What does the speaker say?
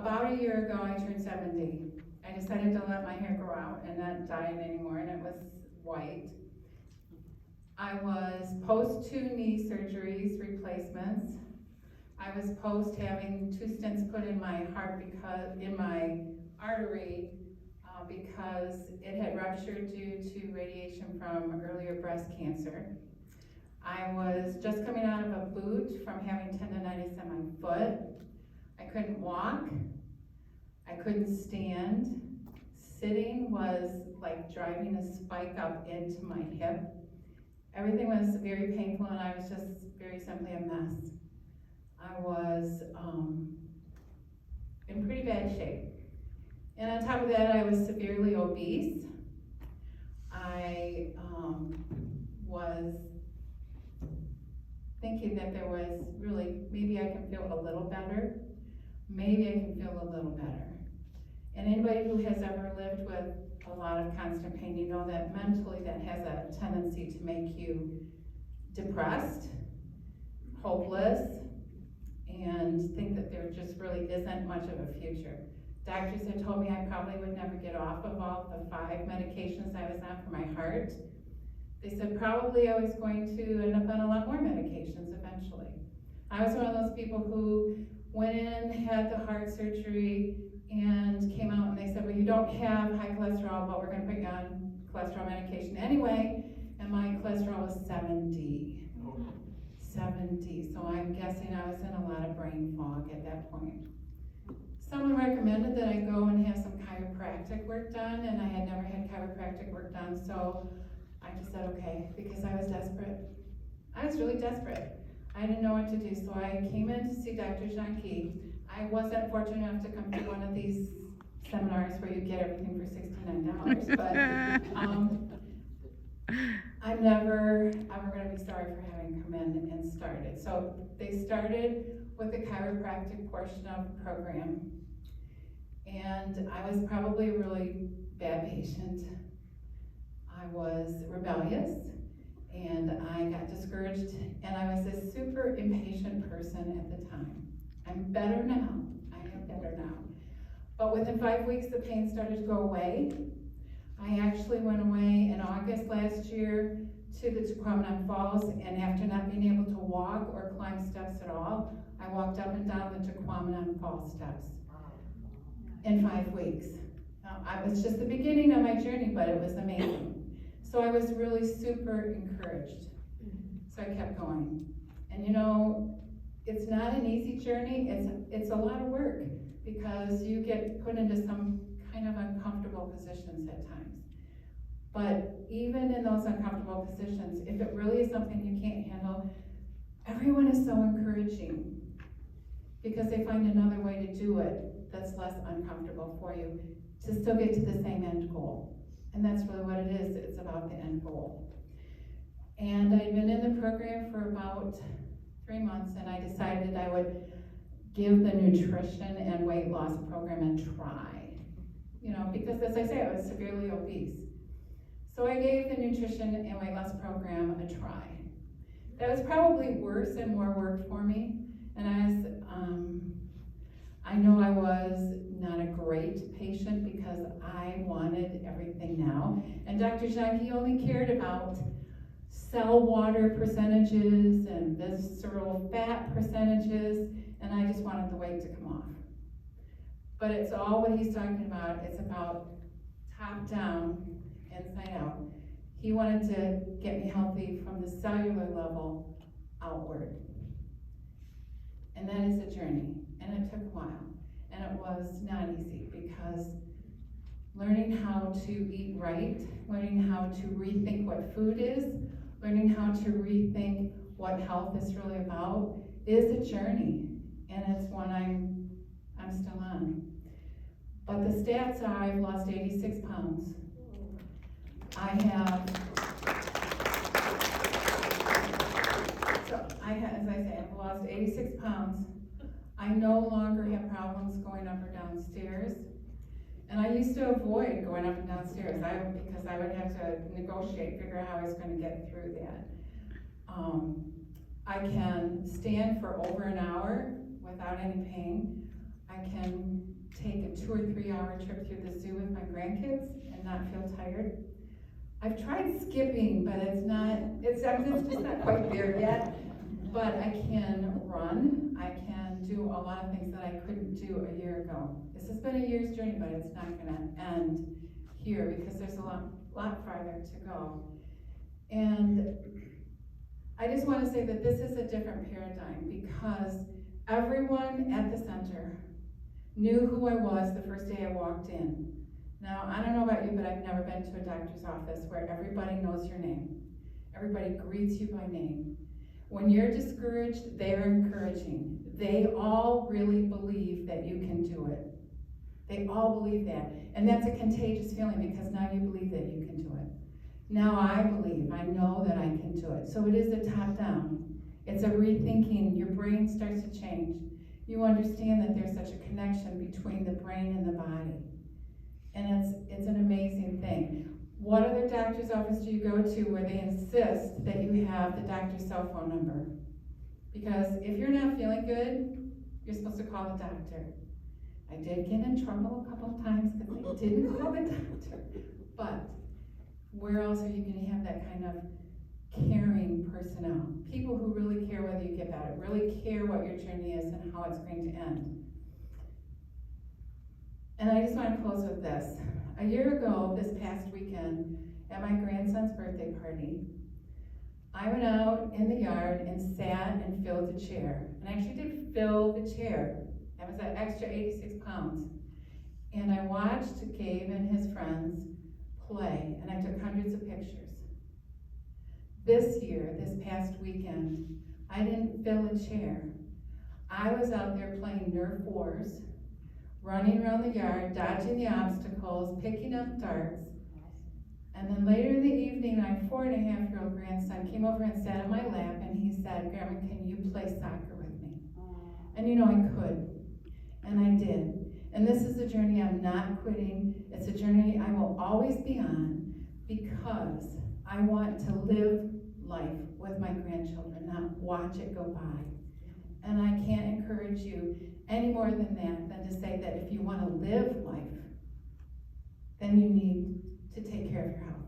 about a year ago, I turned 70. I decided to let my hair grow out and not dye it anymore, and it was white. I was post 2 knee surgeries, replacements. I was post having 2 stents put in my heart in my artery because it had ruptured due to radiation from earlier breast cancer. I was just coming out of a boot from having tendonitis in my foot. I couldn't walk. I couldn't stand. Sitting was like driving a spike up into my hip. Everything was very painful, and I was just very simply a mess. I was in pretty bad shape. And on top of that, I was severely obese. I was thinking that there was really, maybe I can feel a little better. Maybe I can feel a little better. And anybody who has ever lived with a lot of constant pain, you know that mentally that has a tendency to make you depressed, hopeless, and think that there just really isn't much of a future. Doctors had told me I probably would never get off of all the 5 medications I was on for my heart. They said probably I was going to end up on a lot more medications eventually. I was one of those people who went in, had the heart surgery, and came out and they said, well, you don't have high cholesterol, but we're going to put you on cholesterol medication anyway. And my cholesterol was 70. 70. So I'm guessing I was in a lot of brain fog at that point. Someone recommended that I go and have some chiropractic work done, and I had never had chiropractic work done, so I just said okay, because I was desperate. I was really desperate. I didn't know what to do, so I came in to see Dr. Janke. I wasn't fortunate enough to come to one of these seminars where you get everything for $69, but I'm never going to be sorry for having come in and started. So they started with the chiropractic portion of the program, and I was probably a really bad patient. I was rebellious, and I got discouraged, and I was a super impatient person at the time. I'm better now. I am better now. But within 5 weeks, the pain started to go away. I actually went away in August last year to the Tequamanon Falls, and after not being able to walk or climb steps at all, I walked up and down the Tequamanon Falls steps in 5 weeks. It was just the beginning of my journey, but it was amazing. So I was really super encouraged. So I kept going. And you know, it's not an easy journey. It's a lot of work because you get put into some kind of uncomfortable positions at times. But even in those uncomfortable positions, if it really is something you can't handle, everyone is so encouraging because they find another way to do it that's less uncomfortable for you to still get to the same end goal. And that's really what it is. It's about the end goal. And I'd been in the program for about 3 months, and I decided I would give the nutrition and weight loss program a try. You know, because as I say, I was severely obese. So I gave the nutrition and weight loss program a try. That was probably worse and more work for me. And I know I was not a great patient because I wanted everything now. And Dr. Janke only cared about cell water percentages and visceral fat percentages, and I just wanted the weight to come off. But it's all what he's talking about. It's about top down, inside out. He wanted to get me healthy from the cellular level outward. And that is a journey, and it took a while. And it was not easy because learning how to eat right, learning how to rethink what food is, learning how to rethink what health is really about is a journey, and it's one I'm still on. But the stats are I've lost 86 pounds. As I say, I've lost 86 pounds. I no longer have problems going up or downstairs. And I used to avoid going up and downstairs because I would have to negotiate, figure out how I was going to get through that. I can stand for over an hour without any pain. I can 2 or 3 hour trip through the zoo with my grandkids and not feel tired. I've tried skipping, but I'm just not quite there yet. But I can run, I can do a lot of things that I couldn't do a year ago. This has been a year's journey, but it's not gonna end here because there's a lot farther to go. And I just wanna say that this is a different paradigm because everyone at the center knew who I was the first day I walked in. Now, I don't know about you, but I've never been to a doctor's office where everybody knows your name. Everybody greets you by name. When you're discouraged, they're encouraging. They all really believe that you can do it. They all believe that. And that's a contagious feeling because now you believe that you can do it. Now I believe, I know that I can do it. So it is a top down. It's a rethinking. Your brain starts to change. You understand that there's such a connection between the brain and the body. And it's an amazing thing. What other doctor's office do you go to where they insist that you have the doctor's cell phone number? Because if you're not feeling good, you're supposed to call the doctor. I did get in trouble a couple of times because I didn't call the doctor. But where else are you going to have that kind of caring personnel? People who really care whether you get better, really care what your journey is and how it's going to end. And I just want to close with this. A year ago, this past weekend, at my grandson's birthday party, I went out in the yard and sat and filled the chair. And I actually did fill the chair. That was that extra 86 pounds. And I watched Gabe and his friends play, and I took hundreds of pictures. This year, this past weekend, I didn't fill a chair. I was out there playing Nerf wars, running around the yard, dodging the obstacles, picking up darts. And then later in the evening, my 4.5-year-old grandson came over and sat on my lap and he said, "Grandma, can you play soccer with me?" And you know I could, and I did. And this is a journey I'm not quitting. It's a journey I will always be on because I want to live life with my grandchildren, not watch it go by. And I can't encourage you any more than that, than to say that if you want to live life, then you need to take care of your health.